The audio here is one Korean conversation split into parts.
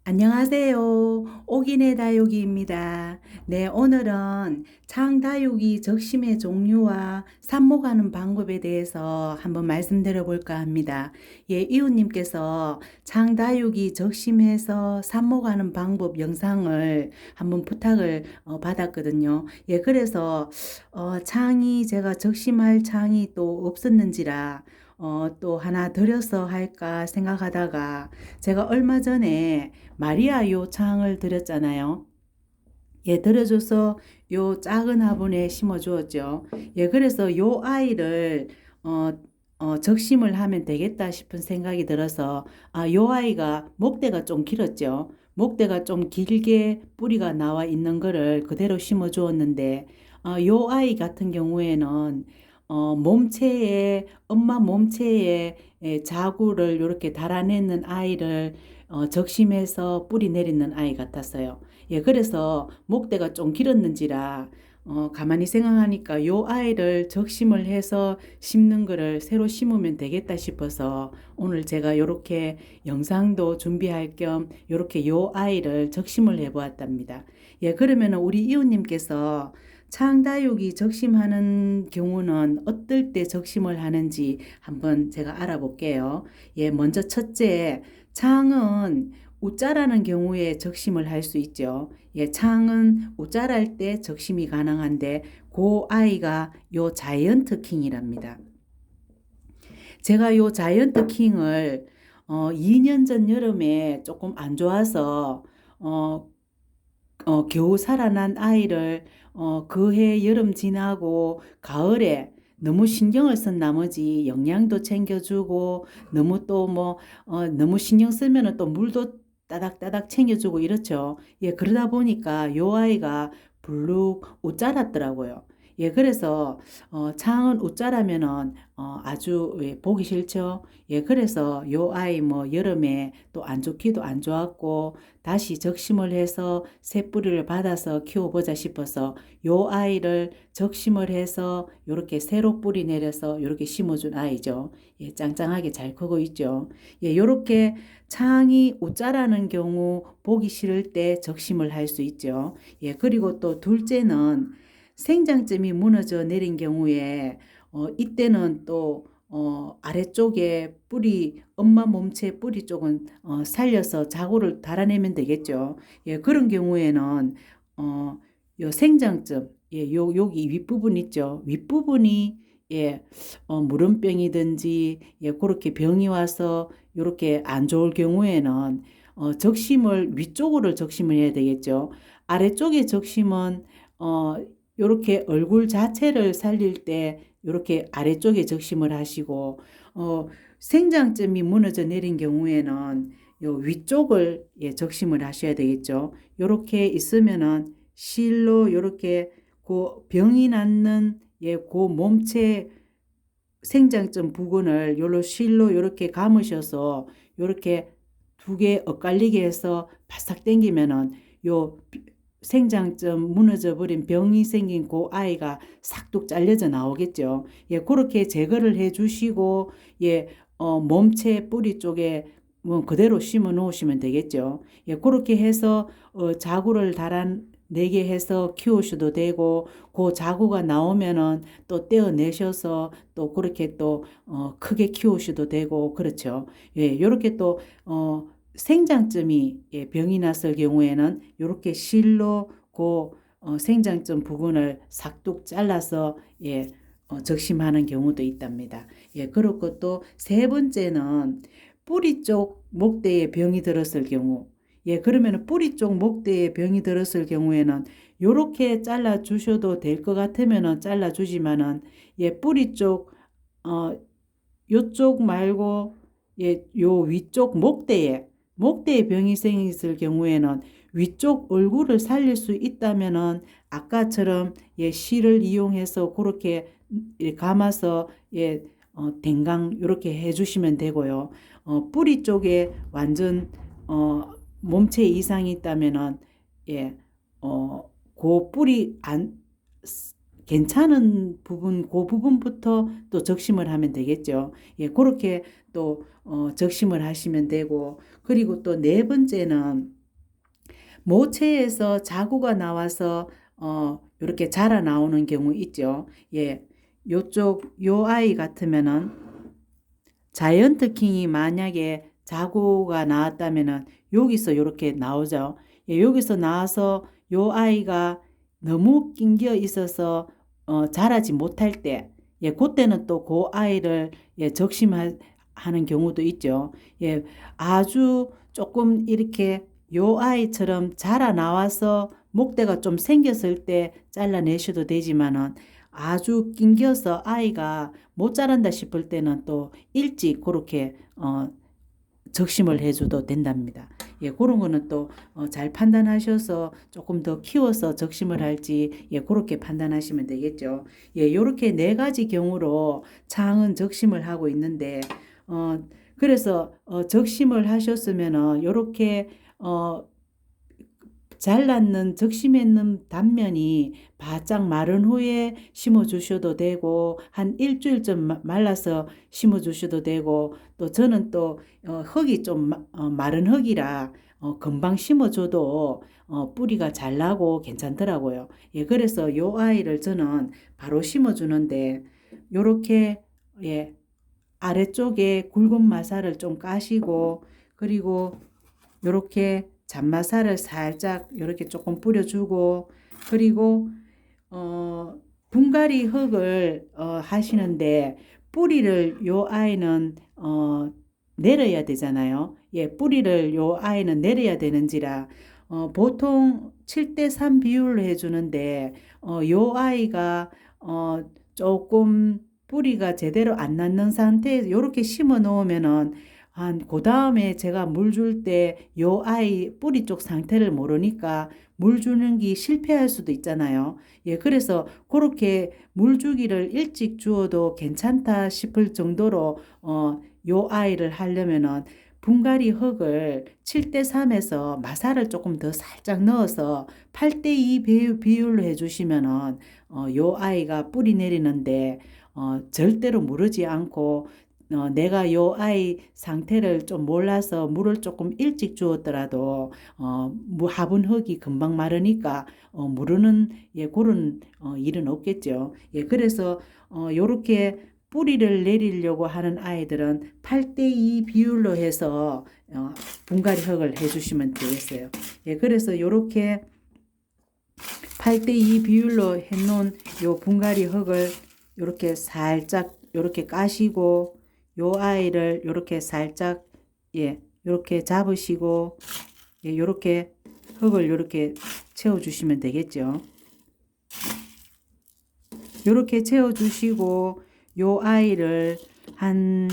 안녕하세요. 옥인의 다육이입니다. 네, 오늘은 창다육이 적심의 종류와 삽목하는 방법에 대해서 한번 말씀드려 볼까 합니다. 예, 이웃님께서 창다육이 적심해서 삽목하는 방법 영상을 한번 부탁을 받았거든요. 예, 그래서 창이 제가 적심할 창이 또 없었는지라 또 하나 드려서 할까 생각하다가 제가 얼마 전에 마리아 요 창을 드렸잖아요. 예, 들어줘서 요 작은 화분에 심어 주었죠. 예, 그래서 요 아이를 어, 적심을 하면 되겠다 싶은 생각이 들어서 요 아이가 목대가 좀 길었죠. 목대가 좀 길게 뿌리가 나와 있는 거를 그대로 심어 주었는데 요 아이 같은 경우에는 몸체에 엄마 몸체에 자구를 이렇게 달아내는 아이를 적심해서 뿌리 내리는 아이 같았어요. 예, 그래서 목대가 좀 길었는지라 가만히 생각하니까 요 아이를 적심을 해서 심는 거를 새로 심으면 되겠다 싶어서 오늘 제가 요렇게 영상도 준비할 겸 요렇게 요 아이를 적심을 해 보았답니다. 예, 그러면 우리 이웃님께서 창다육이 적심하는 경우는 어떨 때 적심을 하는지 한번 제가 알아볼게요. 예, 먼저 첫째, 창은 웃자라는 경우에 적심을 할 수 있죠. 예, 창은 웃자랄 때 적심이 가능한데 그 아이가 요 자이언트 킹이랍니다. 제가 요 자이언트 킹을 2년 전 여름에 조금 안 좋아서 겨우 살아난 아이를 그해 여름 지나고 가을에 너무 신경을 쓴 나머지 영양도 챙겨주고 너무 또 너무 신경 쓰면은 또 물도 따닥따닥 챙겨주고 이렇죠. 예, 그러다 보니까 요 아이가 블룩 옷 자랐더라고요. 예, 그래서 창은 옷 자라면은 아주 보기 싫죠. 예, 그래서 요 아이 여름에 또 안 좋기도 안 좋았고 다시 적심을 해서 새 뿌리를 받아서 키워보자 싶어서 요 아이를 적심을 해서 요렇게 새로 뿌리 내려서 요렇게 심어준 아이죠. 예, 짱짱하게 잘 크고 있죠. 예, 요렇게 창이 옷 자라는 경우 보기 싫을 때 적심을 할 수 있죠. 예, 그리고 또 둘째는 생장점이 무너져 내린 경우에 이때는 또 아래쪽에 뿌리, 엄마 몸체 뿌리 쪽은 살려서 자구를 달아내면 되겠죠. 예, 그런 경우에는 요 생장점, 예, 여기 윗부분 있죠. 윗부분이 예, 무름병이든지 예, 그렇게 병이 와서 이렇게 안 좋을 경우에는 적심을 위쪽으로 적심을 해야 되겠죠. 아래쪽에 적심은 요렇게 얼굴 자체를 살릴 때 요렇게 아래쪽에 적심을 하시고 생장점이 무너져 내린 경우에는 요 위쪽을 예, 적심을 하셔야 되겠죠. 요렇게 있으면은 실로 요렇게 그 병이 났는 예, 그 몸체 생장점 부분을 요로 실로 요렇게 감으셔서 요렇게 두 개 엇갈리게 해서 바싹 당기면은 요 생장점 무너져 버린 병이 생긴 그 아이가 싹둑 잘려져 나오겠죠. 예, 그렇게 제거를 해 주시고 예, 몸체 뿌리 쪽에 그대로 심어 놓으시면 되겠죠. 예, 그렇게 해서 자구를 달아내게 해서 키우셔도 되고 그 자구가 나오면은 또 떼어내셔서 또 그렇게 또 크게 키우셔도 되고 그렇죠. 예, 요렇게 또 생장점이 예, 병이 났을 경우에는 이렇게 실로 그 생장점 부분을 싹둑 잘라서 예, 적심하는 경우도 있답니다. 예, 그렇고 또 세 번째는 뿌리 쪽 목대에 병이 들었을 경우 예, 그러면 뿌리 쪽 목대에 병이 들었을 경우에는 요렇게 잘라 주셔도 될 것 같으면은 잘라 주지만은 예, 뿌리 쪽 요쪽 말고 예, 요 위쪽 목대에 병이 생겼을 경우에는 위쪽 얼굴을 살릴 수 있다면은 아까처럼 예, 실을 이용해서 그렇게 감아서 예, 댕강 이렇게 해주시면 되고요. 뿌리 쪽에 완전 몸체 이상이 있다면은 예, 그 뿌리 안 괜찮은 부분, 그 부분부터 또 적심을 하면 되겠죠. 예, 그렇게 또 적심을 하시면 되고, 그리고 또 네 번째는 모체에서 자구가 나와서 이렇게 자라 나오는 경우 있죠. 예, 요쪽 요 아이 같으면은 자이언트 킹이 만약에 자구가 나왔다면은 여기서 이렇게 나오죠. 예, 여기서 나와서 요 아이가 너무 낑겨 있어서 자라지 못할 때, 예, 그때는 또 그 아이를 예, 적심하는 경우도 있죠. 예, 아주 조금 이렇게 요 아이처럼 자라 나와서 목대가 좀 생겼을 때 잘라내셔도 되지만은 아주 낑겨서 아이가 못 자란다 싶을 때는 또 일찍 그렇게 적심을 해줘도 된답니다. 예, 그런 거는 또 잘 판단하셔서 조금 더 키워서 적심을 할지 예, 그렇게 판단하시면 되겠죠. 예, 요렇게 네 가지 경우로 창은 적심을 하고 있는데 그래서 적심을 하셨으면은 요렇게 잘랐는 적심했는 단면이 바짝 마른 후에 심어 주셔도 되고 한 일주일쯤 말라서 심어 주셔도 되고 또 저는 또 흙이 좀 마른 흙이라 금방 심어 줘도 뿌리가 잘 나고 괜찮더라고요. 예, 그래서 요 아이를 저는 바로 심어 주는데 요렇게 예, 아래쪽에 굵은 마사를 좀 까시고 그리고 요렇게 잔마사를 살짝 요렇게 조금 뿌려주고 그리고 분갈이 흙을 하시는데 뿌리를 요 아이는 내려야 되잖아요. 예, 뿌리를 요 아이는 내려야 되는지라 보통 7대3 비율로 해주는데 요 아이가 조금 뿌리가 제대로 안 났는 상태에서 요렇게 심어 놓으면은 그 다음에 제가 물 줄 때 요 아이 뿌리 쪽 상태를 모르니까 물 주는 게 실패할 수도 있잖아요. 예, 그래서 그렇게 물 주기를 일찍 주어도 괜찮다 싶을 정도로 요 아이를 하려면은 분갈이 흙을 7대3에서 마사를 조금 더 살짝 넣어서 8대2 비율로 해주시면은 요 아이가 뿌리 내리는데 절대로 무르지 않고 내가 요 아이 상태를 좀 몰라서 물을 조금 일찍 주었더라도 화분 흙이 금방 마르니까 무르는 예, 그런 일은 없겠죠. 예, 그래서 요렇게 뿌리를 내리려고 하는 아이들은 8대2 비율로 해서 분갈이 흙을 해주시면 되겠어요. 예, 그래서 요렇게 8대2 비율로 해놓은 요 분갈이 흙을 요렇게 살짝 요렇게 까시고 요 아이를 요렇게 살짝 예 요렇게 잡으시고 예 요렇게 흙을 요렇게 채워 주시면 되겠죠. 요렇게 채워 주시고 요 아이를 한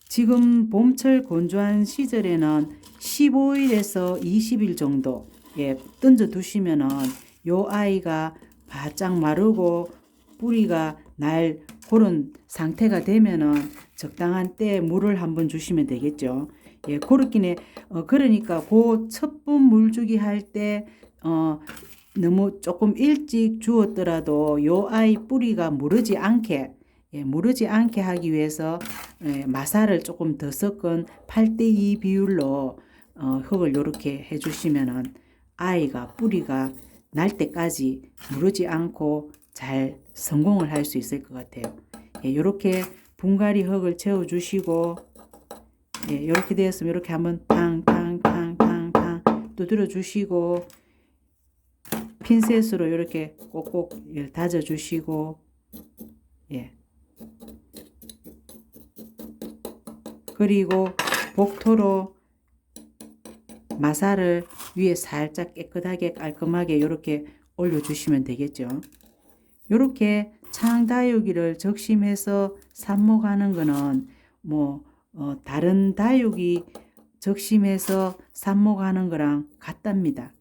지금 봄철 건조한 시절에는 15일에서 20일 정도 예 던져 두시면은 요 아이가 바짝 마르고 뿌리가 날 그런 상태가 되면은 적당한 때 물을 한번 주시면 되겠죠. 예, 그렇긴 그러니까 그 첫분 물주기 할 때 너무 조금 일찍 주었더라도 요 아이 뿌리가 무르지 않게 예, 무르지 않게 하기 위해서 예, 마사를 조금 더 섞은 8대2 비율로 흙을 이렇게 해주시면은 아이가 뿌리가 날 때까지 무르지 않고 잘 성공을 할 수 있을 것 같아요. 예, 이렇게 분갈이 흙을 채워주시고 예, 이렇게 되었으면 이렇게 한번 탕탕탕탕탕 두드려 주시고 핀셋으로 이렇게 꼭꼭 다져 주시고 예. 그리고 복토로 마사를 위에 살짝 깨끗하게 깔끔하게 이렇게 올려주시면 되겠죠. 이렇게 창다육이를 적심해서 삽목하는 거는 뭐 다른 다육이 적심해서 삽목하는 거랑 같답니다.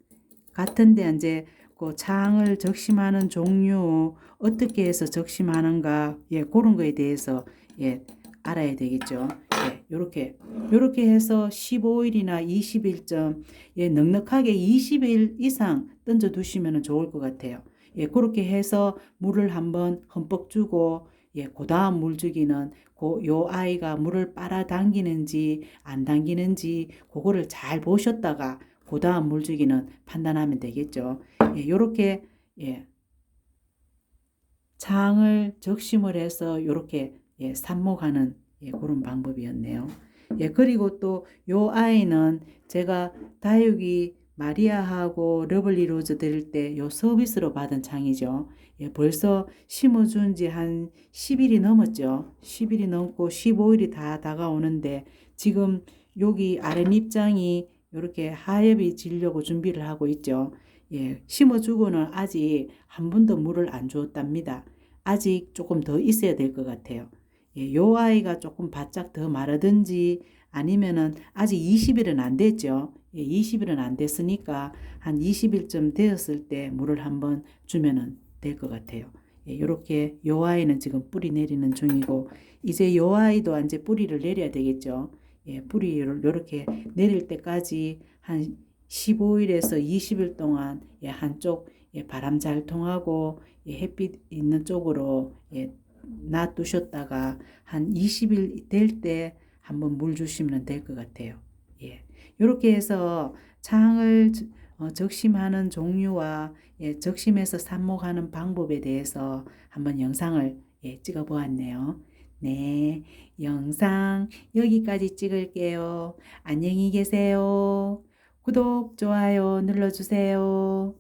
같은데 이제 그 창을 적심하는 종류 어떻게 해서 적심하는가 예 그런 거에 대해서 예 알아야 되겠죠. 예, 요렇게 해서 15일이나 20일쯤 예 넉넉하게 20일 이상 던져 두시면 좋을 것 같아요. 예, 그렇게 해서 물을 한번 흠뻑 주고 예, 그다음 물주기는 요 아이가 물을 빨아당기는지 안 당기는지 그거를 잘 보셨다가 고다한 물주기는 판단하면 되겠죠. 예, 요렇게 예, 창을 적심을 해서 요렇게 예, 삽목하는 예, 그런 방법이었네요. 예, 그리고 또 요 아이는 제가 다육이 마리아하고 러블리 로즈 드릴 때 요 서비스로 받은 창이죠. 예, 벌써 심어준 지 한 10일이 넘었죠. 10일이 넘고 15일이 다 다가오는데 지금 여기 아랫잎장이 이렇게 하엽이 지려고 준비를 하고 있죠. 예, 심어주고는 아직 한 번도 물을 안 주었답니다. 아직 조금 더 있어야 될 것 같아요. 예, 요 아이가 조금 바짝 더 마르든지 아니면은 아직 20일은 안 됐죠. 예, 20일은 안 됐으니까 한 20일쯤 되었을 때 물을 한번 주면은 될 것 같아요. 예, 요렇게 요 아이는 지금 뿌리 내리는 중이고 이제 요 아이도 이제 뿌리를 내려야 되겠죠. 예, 뿌리를 요렇게 내릴 때까지 한 15일에서 20일 동안 예, 한쪽 예, 바람 잘 통하고 예, 햇빛 있는 쪽으로 예, 놔두셨다가 한 20일 될 때 한번 물 주시면 될 것 같아요. 예, 이렇게 해서 창을 적심하는 종류와 예, 적심해서 삽목하는 방법에 대해서 한번 영상을 예, 찍어 보았네요. 네, 영상 여기까지 찍을게요. 안녕히 계세요. 구독, 좋아요 눌러주세요.